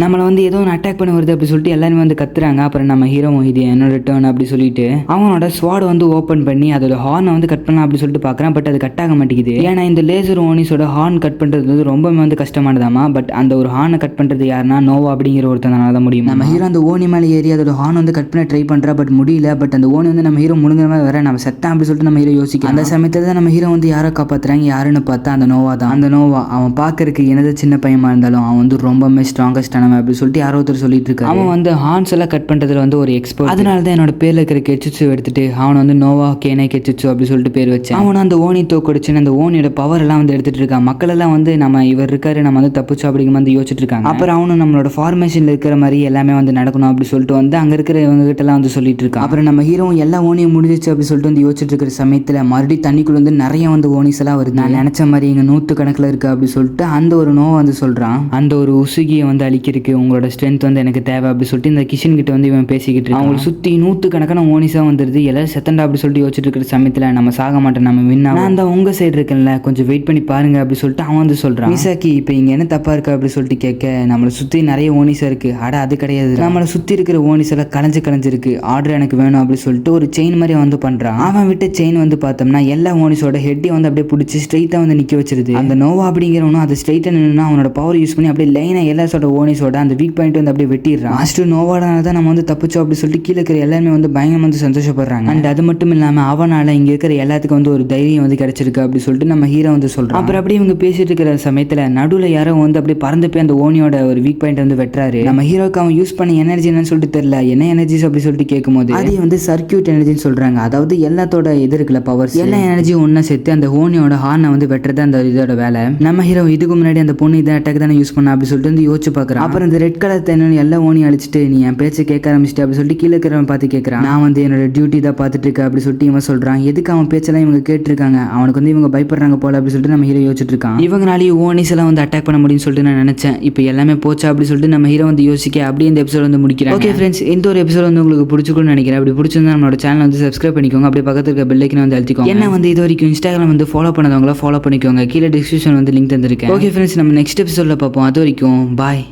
நம்மளை வந்து ஏதோ ஒன்று அட்டாக் பண்ண வருது அப்படி சொல்லிட்டு எல்லாருமே வந்து கத்துறாங்க. அப்புறம் நம்ம ஹீரோவும் இது என்னோட டர்ன் அப்படி சொல்லிட்டு அவனோட ஸ்வாட் வந்து ஓப்பன் பண்ணி அதோட ஹார்னை வந்து கட் பண்ணலாம் அப்படி சொல்லிட்டு பார்க்குறான். பட் அது கட் ஆக மாட்டேங்குது. ஏன்னா இந்த லேசர் ஓனிஸோட ஹார்ன் கட் பண்ணுறது வந்து ரொம்பவே வந்து கஷ்டமானதாமா. பட் அந்த ஒரு ஹார்னை கட் பண்ணுறது யாருன்னா நோவா அப்படிங்கிற ஒருத்தனால தான் முடியும். நம்ம ஹீரோ அந்த ஓனி மேலே ஏறி அதோட ஹார்ன் வந்து கட் பண்ண ட்ரை பண்ணுறா. பட் முடியல. பட் அந்த ஓனி வந்து நம்ம ஹீரோ முழுங்கிற மாதிரி வேற நம்ம செத்தான் அப்படி சொல்லிட்டு நம்ம ஹீரோ யோசிக்கிறோம். அந்த சமயத்தில் தான் நம்ம ஹீரோ வந்து யாரை காப்பாற்றுறாங்க யாருன்னு பார்த்தா அந்த நோவா தான். அந்த நோவா அவன் பார்க்கறதுக்கு எனது சின்ன பையமா இருந்தாலும் அவன் வந்து ரொம்பவே ஸ்ட்ராங்கஸ்டானவன் அப்படி சொல்லிட்டு யாரோ ஒருத்தர் சொல்லிட்டு இருக்காரு. அவன் வந்து ஹார்ன்ஸ் எல்லாம் கட் பண்ணுறதுல வந்து ஒரு எக்ஸ்பர்ட். அதனால தான் என்னோட பேர்ல இருக்கிற கெச்சுச்சு எடுத்துட்டு அவன் வந்து நோவா கேனே கெச்சுச்சு அப்படி சொல்லிட்டு பேர் வச்சு அவன் அந்த ஓனி தோக்கடிச்சுன்னு அந்த ஓனியோட பவர் எல்லாம் வந்து எடுத்துட்டு இருக்கான். மக்கள் எல்லாம் வந்து நம்ம இவர் இருக்காரு நம்ம வந்து தப்பிச்சோம் அப்படிங்கிற வந்து யோசிச்சுட்டு இருக்காங்க. அப்புறம் அவனும் நம்மளோட ஃபார்மேஷன்ல இருக்கிற மாதிரி எல்லாமே வந்து நடக்கணும் அப்படி சொல்லிட்டு வந்து அங்க இருக்கிற இவங்க கிட்ட எல்லாம் வந்து சொல்லிட்டு இருக்கான். அப்புறம் நம்ம ஹீரோவும் எல்லா ஓனியும் முடிஞ்சிச்சு அப்படி சொல்லிட்டு வந்து யோசிச்சுட்டு இருக்கிற சமயத்துல மறுபடியும் தண்ணிக்குள்ள வந்து நிறைய வந்து ஓனிஸ் எல்லாம் வருது. நான் நினைச்ச மாதிரி இங்க 100 கணக்கில் இருக்கு அப்படி சொல்லிட்டு அந்த ஒரு நோவை வந்து சொல்றான். அந்த ஒரு உசுகியை வந்து அழிக்கிறதுக்கு உங்களோட ஸ்ட்ரென்த் வந்து எனக்கு தேவை அப்படி சொல்லிட்டு இந்த கிஷன் கிட்ட வந்து இவன் பேசிக்கிட்டு இருக்கான். அவங்களை சுத்தி 100 கணக்கான ஓனிஸா வந்துருது. எல்லாரும் செத்தண்டா அப்படி சொல்லிட்டு யோசிச்சுட்டு இருக்கிற சமயத்துல நம்ம சாக மாட்டோம் நம்ம வின் ஆகும். அந்த உங்க சைடு இருக்குல்ல கொஞ்சம் வெயிட் பண்ணி பாருங்க அப்படி சொல்லிட்டு அவன் வந்து சொல்றான். மிசாக்கி இப்போ இங்க என்ன தப்பா இருக்கு அப்படி சொல்லிட்டு கேட்க நம்மளை சுத்தி நிறைய ஓனிஸா இருக்கு. அட அது கிடையாது, நம்மளை சுத்தி இருக்கிற ஓனிஸ் எல்லாம் கலைஞ்சிருக்கு. ஆர்டர் எனக்கு வேணும் அப்படி சொல்லிட்டு ஒரு செயின் மாதிரி வந்து பண்றான். அவன் விட்ட செயின் வந்து பார்த்தோம்னா எல்லா ஓனிஸோட ஹெட்டையும் வந்து அப்படியே பிடிச்சி ஸ்ட்ரைட்டா வந்து நிக்க வச்சிருது. அந்த நோவா அப்படிங்கிறவனும் அதை ஸ்ட்ரைட்டா நின்னா அவனோட பவர் யூஸ் பண்ணி அப்படியே லைனா எல்லாத்தோட ஓனிஸோட அந்த வீக் பாயிண்ட் வந்து அப்படியே வெட்டிடுறான். லாஸ்ட் நோவாடான தான் நம்ம வந்து தப்பிச்சோம் அப்படி சொல்லிட்டு கீழே இருக்கிற எல்லாருமே வந்து பயங்கரமா வந்து சந்தோஷப்படுறாங்க. அண்ட் அது மட்டும் இல்லாம அவனால இங்க இருக்கிற எல்லாத்துக்கும் வந்து ஒரு தைரியம் வந்து கிடைச்சிருக்கு அப்படி சொல்லிட்டு நம்ம ஹீரோ வந்து சொல்றான். அப்புறம் அப்படியே இவங்க பேசிட்டு இருக்கிற சமயத்துல நடுவுல யாரோ வந்து அப்படியே பறந்து போய் அந்த ஓனியோட ஒரு வீக் பாயிண்ட் வந்து வெட்டுறாரு. நம்ம ஹீரோக்கு அவன் யூஸ் பண்ண எனர்ஜி என்னன்னு சொல்லிட்டு தெரியல. என்ன எனர்ஜிஸ் அப்படி சொல்லிட்டு கேட்கும்போது அது வந்து சர்க்கியூட் எனர்ஜின்னு சொல்றாங்க. அதாவது எல்லாத்தோட இது இருக்குல்ல பவர்ஸ் எல்லா எனர்ஜியும் ஒன்னா சேர்த்து அந்த ஓனியோட ஹார்னை வந்து வெட்டுறது அந்த இதோட வேலை. நம்ம ஹீரோ இதுக்கு முன்னாடி அந்த பொண்ணு இதை அட்டாக் தானே யூஸ் பண்ண அப்படி சொல்லிட்டு வந்து யோசிச்சு பாக்குறான். அப்புறம் இந்த ரெட் கலர் தென்னு எல்லா ஓனியும் அழிச்சிட்டு நீ என் பேச்சை கேட்க ஆரம்பிச்சிட்டு அப்படி சொல்லிட்டு கீழே இருக்கிறவன் பார்த்து கேட்கறான். நான் வந்து என்னோட டியூட்டி தான் பார்த்துட்டு இருக்கேன் அப்படி சொல்லிட்டு இவன் சொல்றான். எதுக்கு அவன் பேச்செல்லாம் இவங்க கேட்டிருக்காங்க, அவனுக்கு வந்து இவங்க பயப்படுறாங்க போல அப்படி சொல்லிட்டு நம்ம ஹீரோ யோசிச்சுட்டு இருக்கான். இவங்களாலேயே ஓனிஸ் எல்லாம் வந்து அட்டாக் பண்ண முடியும்னு சொல்லிட்டு நான் நினைச்சேன். இப்போ எல்லாமே போச்சா அப்படி சொல்லிட்டு நம்ம ஹீரோ வந்து யோசிக்க அப்படியே இந்த எபிசோட் வந்து முடிக்கிறேன். ஓகே ஃப்ரெண்ட்ஸ், இந்த ஒரு எபிசோட் வந்து உங்களுக்கு பிடிச்சிருக்கும்னு நினைக்கிறேன். அப்படி பிடிச்சிருந்தா நம்மளோட சேனல் வந்து சப்ஸ்கிரைப் பண்ணிக்கோங்க. அப்படியே பக்கத்துல இருக்க பெல் ஐக்கனை வந்து அழுத்திக்கோங்க. என்ன வந்து இது வரைக்கும் இன்ஸ்டாகிராம் வந்து ஃபாலோ பண்ணாதவங்களா ஃபாலோ பண்ணிக்கோங்க. கீழே டிஸ்கிரிப்ஷன் வந்து லிங்க் தந்திருக்கேன். ஓகே ஃப்ரெண்ட்ஸ், நம்ம நெக்ஸ்ட் எபிசோட்ல பார்ப்போம். அது வரைக்கும் பாய்.